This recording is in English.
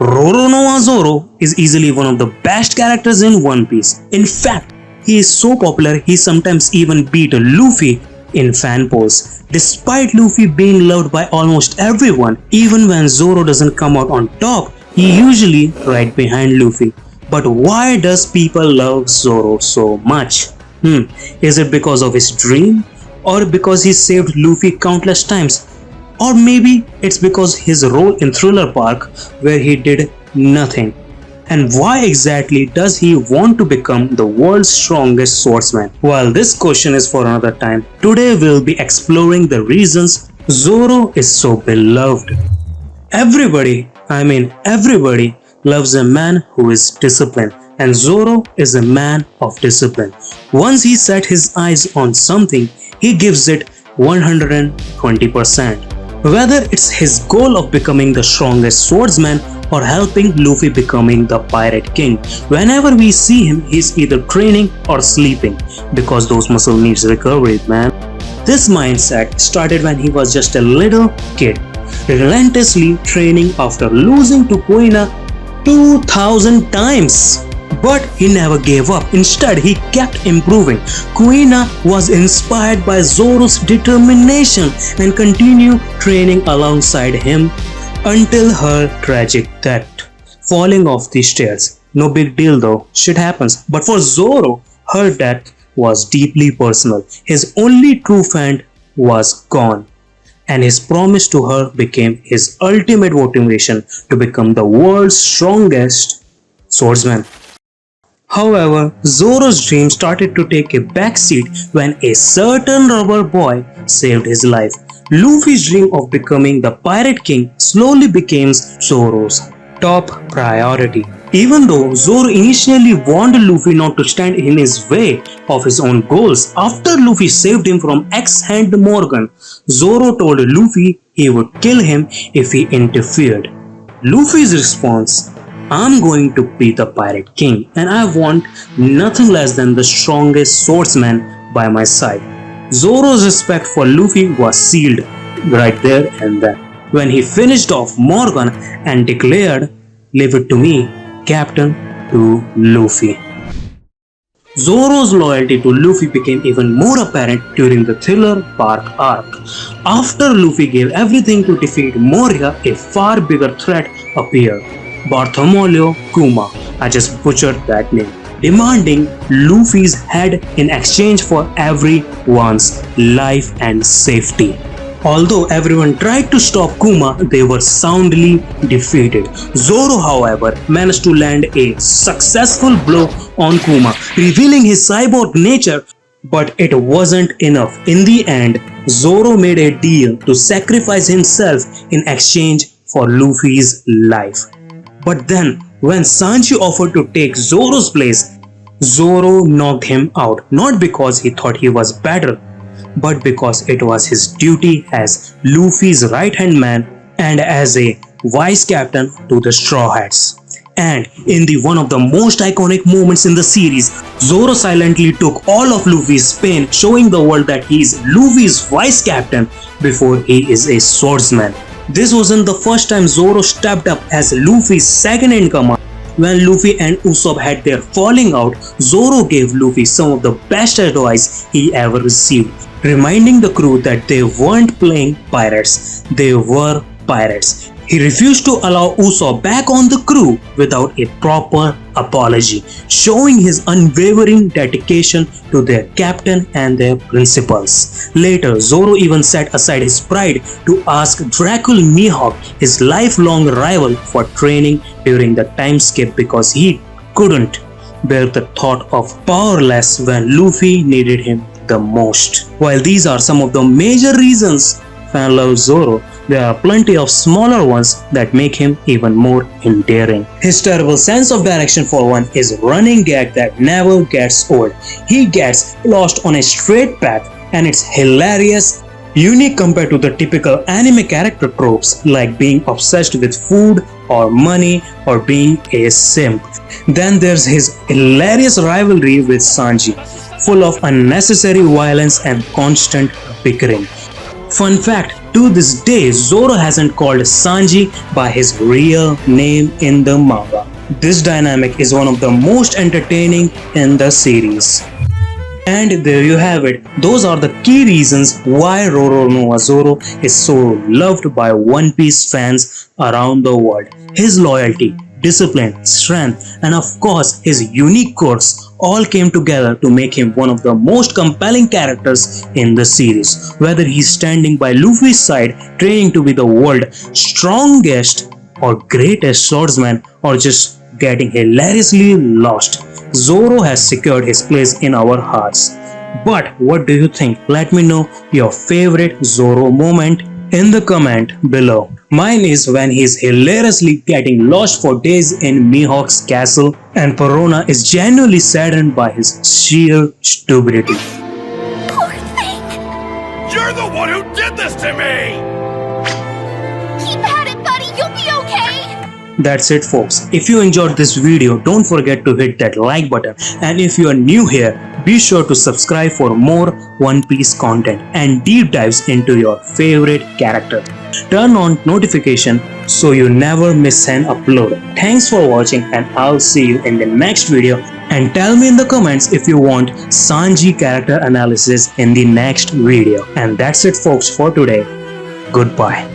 Roronoa Zoro is easily one of the best characters in One Piece. In fact, he is so popular he sometimes even beat Luffy in fan polls. Despite Luffy being loved by almost everyone, even when Zoro doesn't come out on top, he usually right behind Luffy. But why does people love Zoro so much? Is it because of his dream? Or because he saved Luffy countless times? Or maybe it's because his role in Thriller Bark where he did nothing. And why exactly does he want to become the world's strongest swordsman? Well, this question is for another time. Today we'll be exploring the reasons Zoro is so beloved. Everybody loves a man who is disciplined, and Zoro is a man of discipline. Once he set his eyes on something, he gives it 120%. Whether it's his goal of becoming the strongest swordsman or helping Luffy becoming the Pirate King, whenever we see him, he's either training or sleeping because those muscle needs recovery, man. This mindset started when he was just a little kid, relentlessly training after losing to Kuina 2000 times. But he never gave up. Instead, he kept improving. Kuina was inspired by Zoro's determination and continued training alongside him until her tragic death, falling off the stairs. No big deal though, shit happens. But for Zoro, her death was deeply personal. His only true friend was gone, and his promise to her became his ultimate motivation to become the world's strongest swordsman. However, Zoro's dream started to take a backseat when a certain robber boy saved his life. Luffy's dream of becoming the Pirate King slowly became Zoro's top priority. Even though Zoro initially warned Luffy not to stand in his way of his own goals, after Luffy saved him from X-Hand Morgan, Zoro told Luffy he would kill him if he interfered. Luffy's response: "I'm going to be the Pirate King and I want nothing less than the strongest swordsman by my side." Zoro's respect for Luffy was sealed right there and then when he finished off Morgan and declared, "Leave it to me, Captain," to Luffy. Zoro's loyalty to Luffy became even more apparent during the Thriller Bark arc. After Luffy gave everything to defeat Moria, a far bigger threat appeared. Bartholomew Kuma, I just butchered that name, demanding Luffy's head in exchange for everyone's life and safety. Although everyone tried to stop Kuma, they were soundly defeated. Zoro, however, managed to land a successful blow on Kuma, revealing his cyborg nature. But it wasn't enough. In the end, Zoro made a deal to sacrifice himself in exchange for Luffy's life. But then, when SANJI offered to take Zoro's place, Zoro knocked him out, not because he thought he was better, but because it was his duty as Luffy's right-hand man and as a vice captain to the Straw Hats. And in the one of the most iconic moments in the series, Zoro silently took all of Luffy's pain, showing the world that he is Luffy's vice captain before he is a swordsman. This wasn't the first time Zoro stepped up as Luffy's second-in-command. When Luffy and Usopp had their falling out, Zoro gave Luffy some of the best advice he ever received, reminding the crew that they weren't playing pirates, they were pirates. He refused to allow Usopp back on the crew without a proper apology, showing his unwavering dedication to their captain and their principles. Later, Zoro even set aside his pride to ask Dracul Mihawk, his lifelong rival, for training during the time skip because he couldn't bear the thought of powerless when Luffy needed him the most. While these are some of the major reasons fans love Zoro, there are plenty of smaller ones that make him even more endearing. His terrible sense of direction, for one, is a running gag that never gets old. He gets lost on a straight path and it's hilarious, unique compared to the typical anime character tropes like being obsessed with food or money or being a simp. Then there's his hilarious rivalry with SANJI, full of unnecessary violence and constant bickering. Fun fact, to this day, Zoro hasn't called Sanji by his real name in the manga. This dynamic is one of the most entertaining in the series. And there you have it. Those are the key reasons why Roronoa Zoro is so loved by One Piece fans around the world. His loyalty, discipline, strength, and of course his unique quirks all came together to make him one of the most compelling characters in the series. Whether he's standing by Luffy's side, training to be the world's strongest or greatest swordsman, or just getting hilariously lost, Zoro has secured his place in our hearts. But what do you think? Let me know your favorite Zoro moment in the comment below. Mine is when he's hilariously getting lost for days in Mihawk's castle and Perona is genuinely saddened by his sheer stupidity. Poor thing! You're the one who did this to me! Keep at it, buddy! You'll be okay! That's it folks. If you enjoyed this video, don't forget to hit that like button, and if you are new here, be sure to subscribe for more One Piece content and deep dives into your favorite character. Turn on notification so you never miss an upload. Thanks for watching and I'll see you in the next video, and tell me in the comments if you want Sanji character analysis in the next video. And that's it folks for today. Goodbye.